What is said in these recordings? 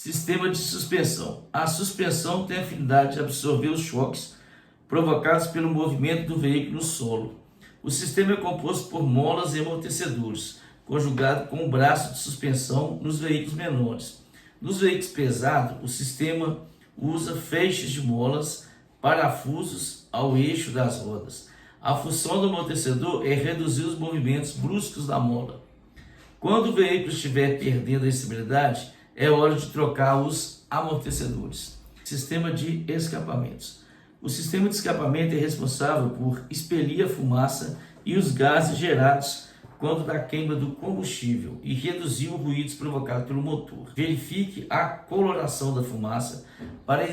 Sistema de suspensão. A suspensão tem a afinidade de absorver os choques provocados pelo movimento do veículo no solo. O sistema é composto por molas e amortecedores, conjugado com um braço de suspensão nos veículos menores. Nos veículos pesados, o sistema usa feixes de molas, parafusos ao eixo das rodas. A função do amortecedor é reduzir os movimentos bruscos da mola. Quando o veículo estiver perdendo a estabilidade, é hora de trocar os amortecedores. Sistema de escapamentos. O sistema de escapamento é responsável por expelir a fumaça e os gases gerados quando da queima do combustível e reduzir os ruídos provocados pelo motor. Verifique a coloração da fumaça para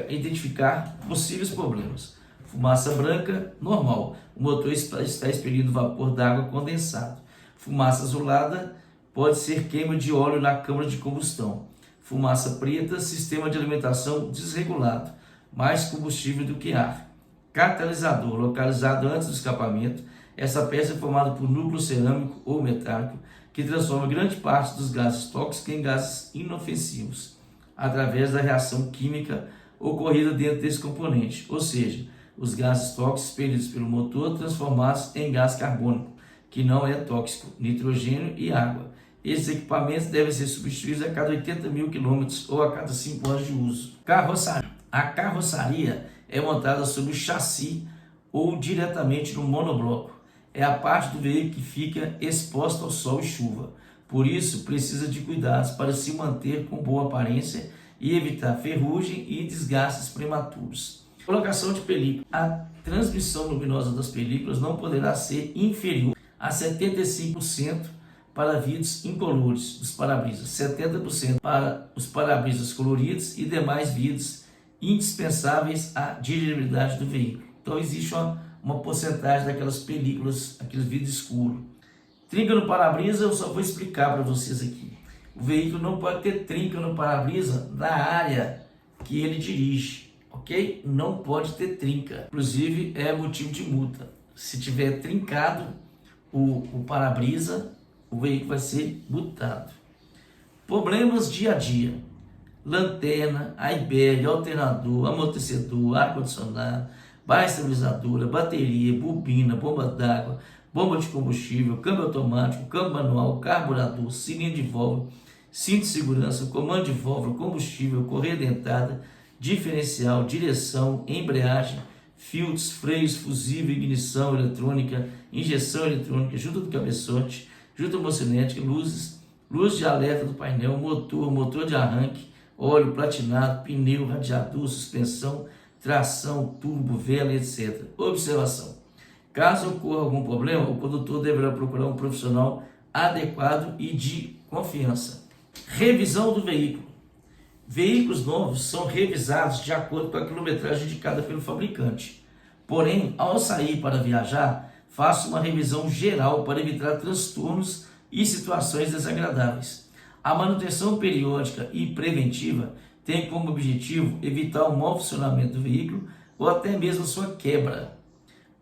identificar possíveis problemas. Fumaça branca, normal. O motor está expelindo vapor d'água condensado. Fumaça azulada, pode ser queima de óleo na câmara de combustão. Fumaça preta, sistema de alimentação desregulado, mais combustível do que ar. Catalisador, localizado antes do escapamento. Essa peça é formada por núcleo cerâmico ou metálico, que transforma grande parte dos gases tóxicos em gases inofensivos, através da reação química ocorrida dentro desse componente, ou seja, os gases tóxicos expelidos pelo motor transformados em gás carbônico, que não é tóxico, nitrogênio e água. Esses equipamentos devem ser substituídos a cada 80 mil quilômetros ou a cada 5 anos de uso. Carroçaria. A carroçaria é montada sobre o chassi ou diretamente no monobloco. É a parte do veículo que fica exposta ao sol e chuva. Por isso, precisa de cuidados para se manter com boa aparência e evitar ferrugem e desgastes prematuros. Colocação de película. A transmissão luminosa das películas não poderá ser inferior a 75% para vidros incolores dos para-brisas, 70% para os para-brisas coloridos e demais vidros indispensáveis à dirigibilidade do veículo. Então existe uma porcentagem daquelas películas, aqueles vidros escuros. Trinca no para-brisa, eu só vou explicar para vocês aqui. O veículo não pode ter trinca no para-brisa na área que ele dirige, ok? Não pode ter trinca. Inclusive é motivo de multa. Se tiver trincado o para-brisa, o veículo vai ser multado. Problemas dia a dia. Lanterna, airbag, alternador, amortecedor, ar-condicionado, barra estabilizadora, bateria, bobina, bomba d'água, bomba de combustível, câmbio automático, câmbio manual, carburador, cilindro de válvula, cinto de segurança, comando de válvula, combustível, correia dentada, diferencial, direção, embreagem, filtros, freios, fusível, ignição eletrônica, injeção eletrônica, junta do cabeçote, junta homocinética, luz de alerta do painel, motor de arranque, óleo, platinado, pneu, radiador, suspensão, tração, turbo, vela, etc. Observação: caso ocorra algum problema, o condutor deverá procurar um profissional adequado e de confiança. Revisão do veículo. Veículos novos são revisados de acordo com a quilometragem indicada pelo fabricante. Porém, ao sair para viajar, faça uma revisão geral para evitar transtornos e situações desagradáveis. A manutenção periódica e preventiva tem como objetivo evitar o mau funcionamento do veículo ou até mesmo sua quebra.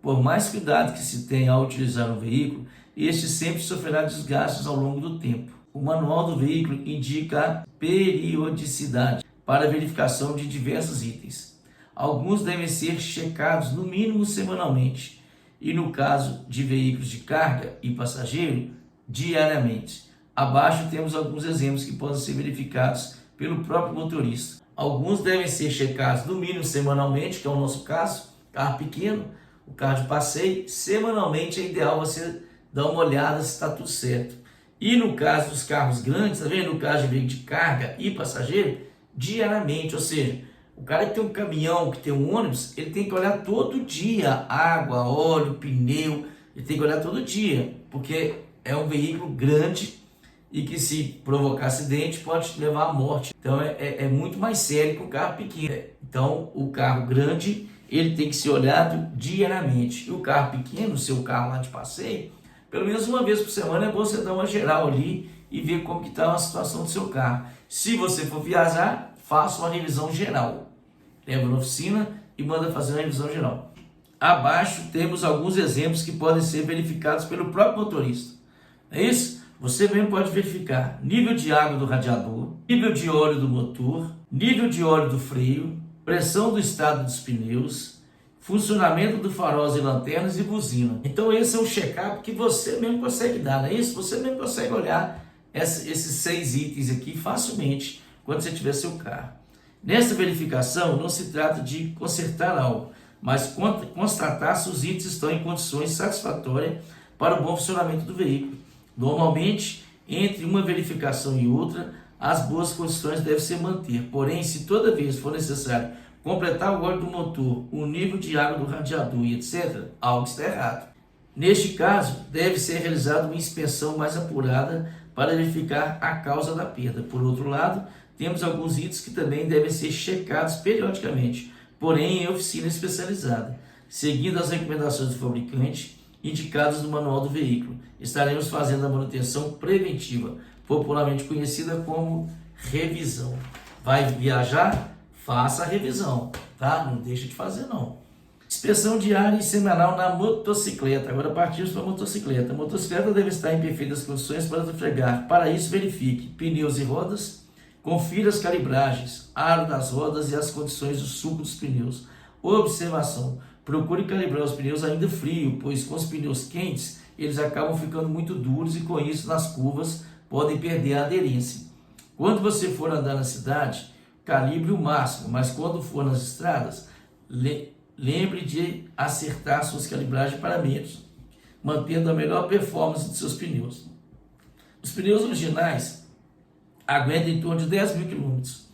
Por mais cuidado que se tenha ao utilizar um veículo, este sempre sofrerá desgastes ao longo do tempo. O manual do veículo indica a periodicidade para verificação de diversos itens. Alguns devem ser checados no mínimo semanalmente e, no caso de veículos de carga e passageiro, diariamente. Abaixo temos alguns exemplos que podem ser verificados pelo próprio motorista. Alguns devem ser checados no mínimo semanalmente, que é o nosso caso, carro pequeno, o carro de passeio. Semanalmente é ideal você dar uma olhada se está tudo certo. E no caso dos carros grandes, tá vendo? No caso de veículo de carga e passageiro, diariamente, ou seja, o cara que tem um caminhão, que tem um ônibus, ele tem que olhar todo dia, água, óleo, pneu, ele tem que olhar todo dia, porque é um veículo grande e que, se provocar acidente, pode levar à morte. Então é muito mais sério que um carro pequeno. Então o carro grande, ele tem que ser olhado diariamente. E o carro pequeno, o seu carro lá de passeio, pelo menos uma vez por semana é bom você dar uma geral ali e ver como que está a situação do seu carro. Se você for viajar, faça uma revisão geral. Leva na oficina e manda fazer uma revisão geral. Abaixo temos alguns exemplos que podem ser verificados pelo próprio motorista. É isso? Você mesmo pode verificar nível de água do radiador, nível de óleo do motor, nível de óleo do freio, pressão do estado dos pneus, funcionamento do farol e lanternas e buzina. Então esse é um check-up que você mesmo consegue dar, não é isso? Você mesmo consegue olhar esses 6 itens aqui facilmente quando você tiver seu carro. Nessa verificação não se trata de consertar algo, mas constatar se os itens estão em condições satisfatórias para o bom funcionamento do veículo. Normalmente, entre uma verificação e outra, as boas condições devem se manter. Porém, se toda vez for necessário completar o óleo do motor, o nível de água do radiador e etc., algo está errado. Neste caso, deve ser realizada uma inspeção mais apurada para verificar a causa da perda. Por outro lado, temos alguns itens que também devem ser checados periodicamente, porém em oficina especializada, seguindo as recomendações do fabricante indicadas no manual do veículo. Estaremos fazendo a manutenção preventiva, popularmente conhecida como revisão. Vai viajar? Faça a revisão, tá? Não deixa de fazer não. Inspeção diária e semanal na motocicleta. Agora partimos para a motocicleta. A motocicleta deve estar em perfeitas condições para trafegar. Para isso, verifique pneus e rodas, confira as calibragens, aro das rodas e as condições do suco dos pneus. Observação: procure calibrar os pneus ainda frio, pois com os pneus quentes, eles acabam ficando muito duros e com isso nas curvas podem perder a aderência. Quando você for andar na cidade, calibre o máximo, mas quando for nas estradas, lembre de acertar suas calibragens para metros, mantendo a melhor performance de seus pneus. Os pneus originais aguentam em torno de 10 mil quilômetros,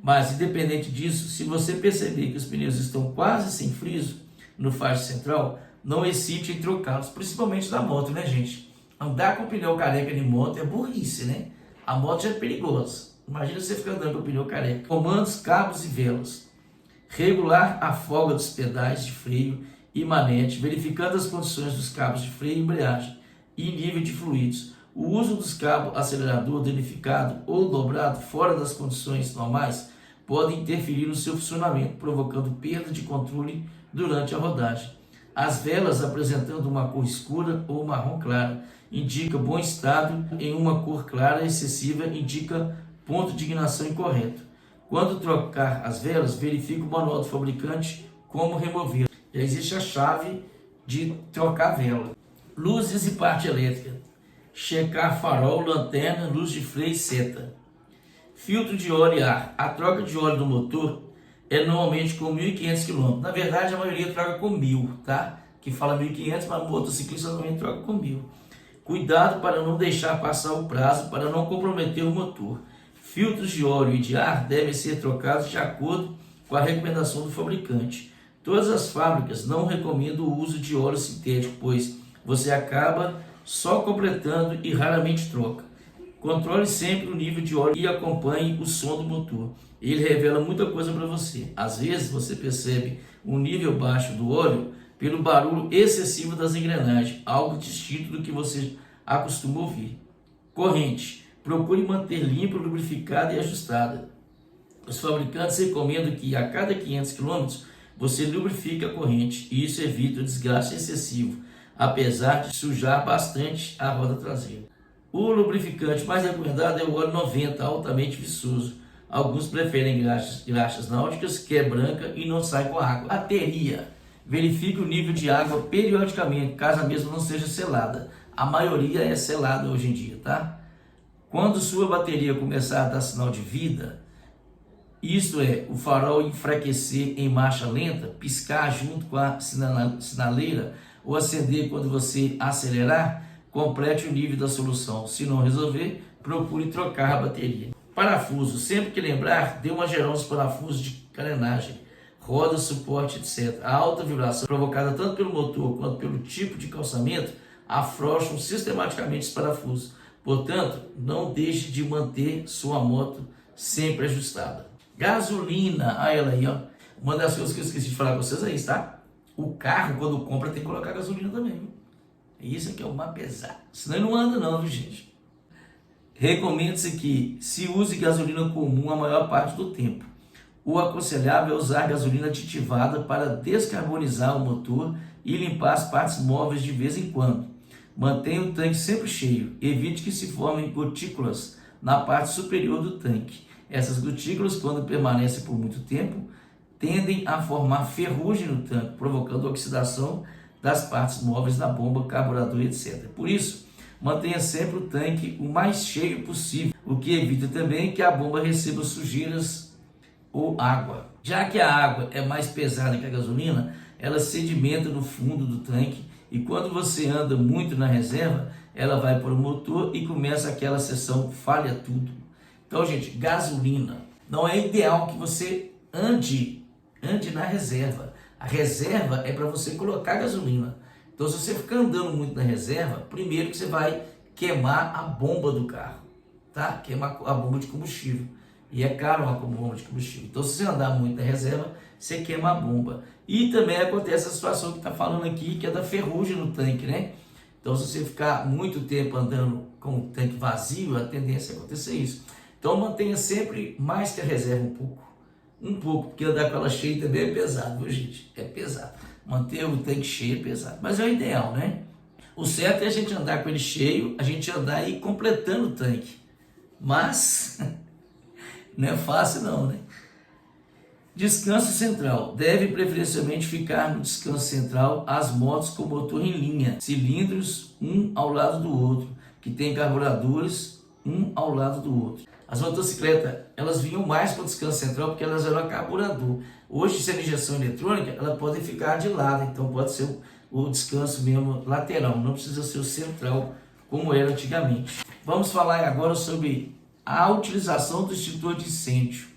mas independente disso, se você perceber que os pneus estão quase sem friso no faixa central, não hesite em trocá-los, principalmente na moto, né, gente? Andar com pneu careca de moto é burrice, né? A moto já é perigosa. Imagina você ficar andando com o pneu careca. Comandos, cabos e velas. Regular a folga dos pedais de freio e manete, verificando as condições dos cabos de freio e embreagem e nível de fluidos. O uso dos cabos acelerador danificado ou dobrado fora das condições normais pode interferir no seu funcionamento, provocando perda de controle durante a rodagem. As velas apresentando uma cor escura ou marrom clara indica bom estado, em uma cor clara excessiva indica ponto de ignição incorreto. Quando trocar as velas, verifique o manual do fabricante como remover. Já existe a chave de trocar a vela. Luzes e parte elétrica. Checar farol, lanterna, luz de freio e seta. Filtro de óleo e ar. A troca de óleo do motor é normalmente com 1.500 km. Na verdade, a maioria troca com 1.000, tá? Que fala 1.500, mas o motociclista normalmente troca com 1.000. Cuidado para não deixar passar o prazo para não comprometer o motor. Filtros de óleo e de ar devem ser trocados de acordo com a recomendação do fabricante. Todas as fábricas não recomendam o uso de óleo sintético, pois você acaba só completando e raramente troca. Controle sempre o nível de óleo e acompanhe o som do motor. Ele revela muita coisa para você. Às vezes você percebe um nível baixo do óleo pelo barulho excessivo das engrenagens, algo distinto do que você acostuma ouvir. Corrente. Procure manter limpa, lubrificada e ajustada. Os fabricantes recomendam que a cada 500 km você lubrifique a corrente e isso evita o desgaste excessivo, apesar de sujar bastante a roda traseira. O lubrificante mais recomendado é o óleo 90, altamente viçoso. Alguns preferem graxas náuticas, que é branca e não sai com água. Bateria. Verifique o nível de água periodicamente, caso a mesma não seja selada. A maioria é selada hoje em dia, tá? Quando sua bateria começar a dar sinal de vida, isto é, o farol enfraquecer em marcha lenta, piscar junto com a sinaleira ou acender quando você acelerar, complete o nível da solução. Se não resolver, procure trocar a bateria. Parafuso. Sempre que lembrar, dê uma geral nos parafusos de carenagem, roda, suporte, etc. A alta vibração provocada tanto pelo motor quanto pelo tipo de calçamento afrouxam sistematicamente os parafusos. Portanto, não deixe de manter sua moto sempre ajustada. Gasolina, olha ela aí, ó. Uma das coisas que eu esqueci de falar com vocês é isso, tá? O carro, quando compra, tem que colocar gasolina também, viu? Isso aqui é uma pesada. Senão ele não anda não, viu, gente? Recomenda-se que se use gasolina comum a maior parte do tempo. O aconselhável é usar gasolina aditivada para descarbonizar o motor e limpar as partes móveis de vez em quando. Mantenha o tanque sempre cheio. Evite que se formem gotículas na parte superior do tanque. Essas gotículas, quando permanecem por muito tempo, tendem a formar ferrugem no tanque, provocando oxidação das partes móveis da bomba, carburador, etc. Por isso, mantenha sempre o tanque o mais cheio possível, o que evita também que a bomba receba sujeiras ou água. Já que a água é mais pesada que a gasolina, ela sedimenta no fundo do tanque e quando você anda muito na reserva, ela vai para o motor e começa aquela sessão falha tudo. Então, gente, gasolina não é ideal que você ande na reserva. A reserva é para você colocar gasolina. Então, se você ficar andando muito na reserva, primeiro que você vai queimar a bomba do carro, tá? Queimar a bomba de combustível. E é caro uma bomba de combustível. Então, se você andar muito na reserva, você queima a bomba. E também acontece a situação que está falando aqui, que é da ferrugem no tanque, né? Então, se você ficar muito tempo andando com o tanque vazio, a tendência é acontecer isso. Então, mantenha sempre mais que a reserva um pouco, porque andar com ela cheia também é pesado, viu, gente? É pesado. Manter o tanque cheio é pesado, mas é o ideal, né? O certo é a gente andar com ele cheio, a gente andar aí completando o tanque. Mas não é fácil não, né? Descanso central. Deve preferencialmente ficar no descanso central as motos com motor em linha, cilindros um ao lado do outro, que tem carburadores um ao lado do outro. As motocicletas, elas vinham mais para o descanso central porque elas eram a carburador. Hoje, se é injeção eletrônica, ela pode ficar de lado, então pode ser o descanso mesmo lateral, não precisa ser o central como era antigamente. Vamos falar agora sobre a utilização do extintor de incêndio.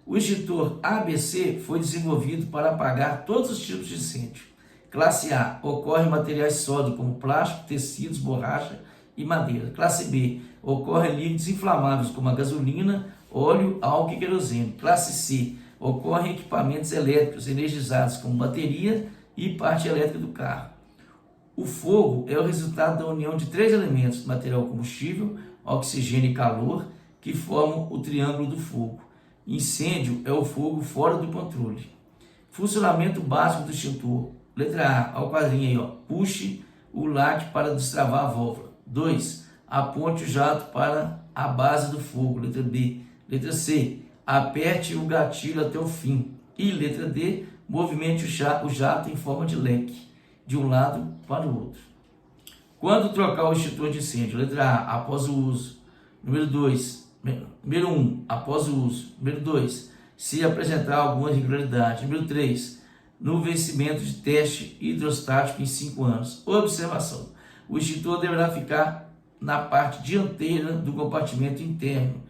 O extintor ABC foi desenvolvido para apagar todos os tipos de incêndio. Classe A, ocorre em materiais sólidos como plástico, tecidos, borracha e madeira. Classe B, ocorre em líquidos inflamáveis como a gasolina, óleo, álcool e querosene. Classe C, ocorre em equipamentos elétricos energizados como bateria e parte elétrica do carro. O fogo é o resultado da união de três elementos: material combustível, oxigênio e calor, que formam o triângulo do fogo. Incêndio é o fogo fora do controle. Funcionamento básico do extintor. Letra A, ao quadrinho aí, ó. Puxe o lacre para destravar a válvula. 2. Aponte o jato para a base do fogo. Letra B. Letra C. Aperte o gatilho até o fim. E letra D. Movimente o jato em forma de leque, de um lado para o outro. Quando trocar o extintor de incêndio? Letra A, após o uso. Número 1, após o uso. Número 2, se apresentar alguma irregularidade. Número 3, no vencimento de teste hidrostático em 5 anos. Observação: o extintor deverá ficar na parte dianteira do compartimento interno,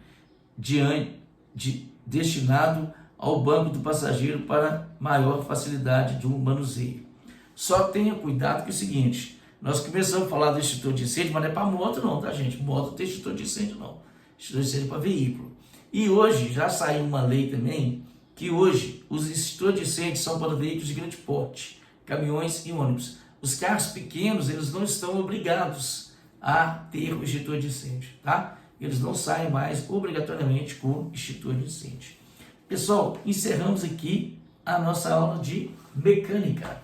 destinado ao banco do passageiro para maior facilidade de manuseio. Só tenha cuidado com o seguinte: nós começamos a falar do extintor de incêndio, mas não é para moto não, tá, gente? Moto não tem extintor de incêndio não. Extintor de incêndio é para veículo. E hoje já saiu uma lei também, que hoje os extintores de incêndio são para veículos de grande porte, caminhões e ônibus. Os carros pequenos, eles não estão obrigados a ter o extintor de incêndio, tá? Eles não saem mais obrigatoriamente com extintor de incêndio. Pessoal, encerramos aqui a nossa aula de mecânica.